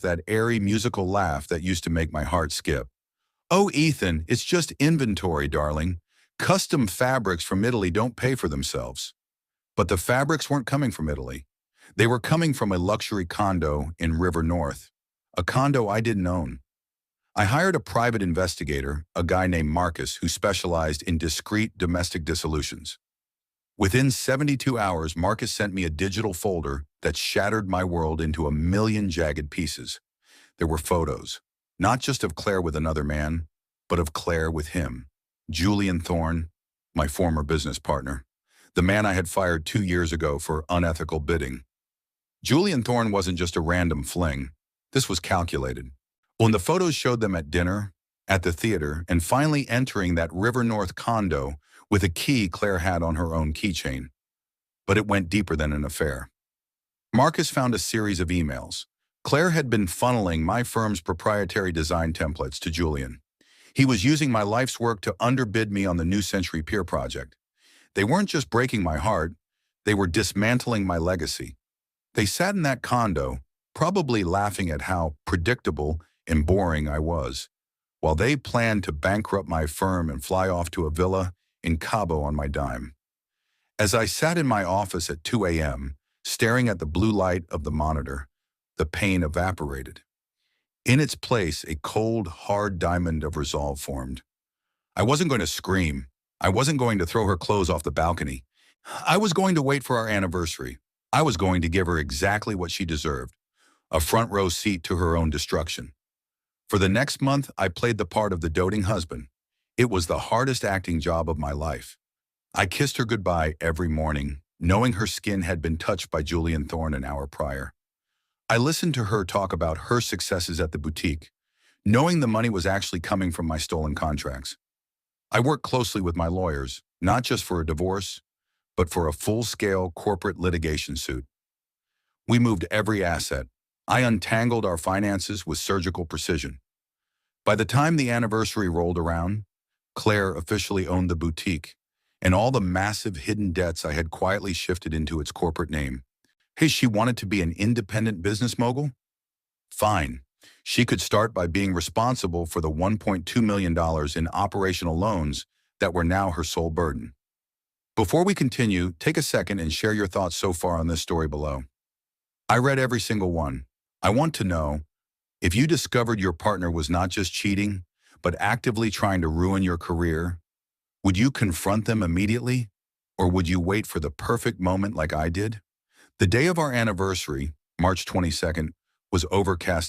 that airy musical laugh that used to make my heart skip. "Oh, Ethan, it's just inventory, darling. Custom fabrics from Italy don't pay for themselves." But the fabrics weren't coming from Italy. They were coming from a luxury condo in River North, a condo I didn't own. I hired a private investigator, a guy named Marcus, who specialized in discreet domestic dissolutions. Within 72 hours, Marcus sent me a digital folder that shattered my world into a million jagged pieces. There were photos, not just of Claire with another man, but of Claire with him. Julian Thorne, my former business partner, the man I had fired 2 years ago for unethical bidding. Julian Thorne wasn't just a random fling. This was calculated. When the photos showed them at dinner, at the theater, and finally entering that River North condo with a key Claire had on her own keychain. But it went deeper than an affair. Marcus found a series of emails. Claire had been funneling my firm's proprietary design templates to Julian. He was using my life's work to underbid me on the New Century Pier project. They weren't just breaking my heart, they were dismantling my legacy. They sat in that condo, probably laughing at how predictable and boring I was, while they planned to bankrupt my firm and fly off to a villa in Cabo on my dime. As I sat in my office at 2 a.m., staring at the blue light of the monitor, the pain evaporated. In its place, a cold, hard diamond of resolve formed. I wasn't going to scream. I wasn't going to throw her clothes off the balcony. I was going to wait for our anniversary. I was going to give her exactly what she deserved, a front row seat to her own destruction. For the next month, I played the part of the doting husband. It was the hardest acting job of my life. I kissed her goodbye every morning, knowing her skin had been touched by Julian Thorne an hour prior. I listened to her talk about her successes at the boutique, knowing the money was actually coming from my stolen contracts. I worked closely with my lawyers, not just for a divorce, but for a full-scale corporate litigation suit. We moved every asset. I untangled our finances with surgical precision. By the time the anniversary rolled around, Claire officially owned the boutique, and all the massive hidden debts I had quietly shifted into its corporate name. Hey, she wanted to be an independent business mogul? Fine. She could start by being responsible for the $1.2 million in operational loans that were now her sole burden. Before we continue, take a second and share your thoughts so far on this story below. I read every single one. I want to know, if you discovered your partner was not just cheating, but actively trying to ruin your career, would you confront them immediately? Or would you wait for the perfect moment like I did? The day of our anniversary, March 22nd, was overcast.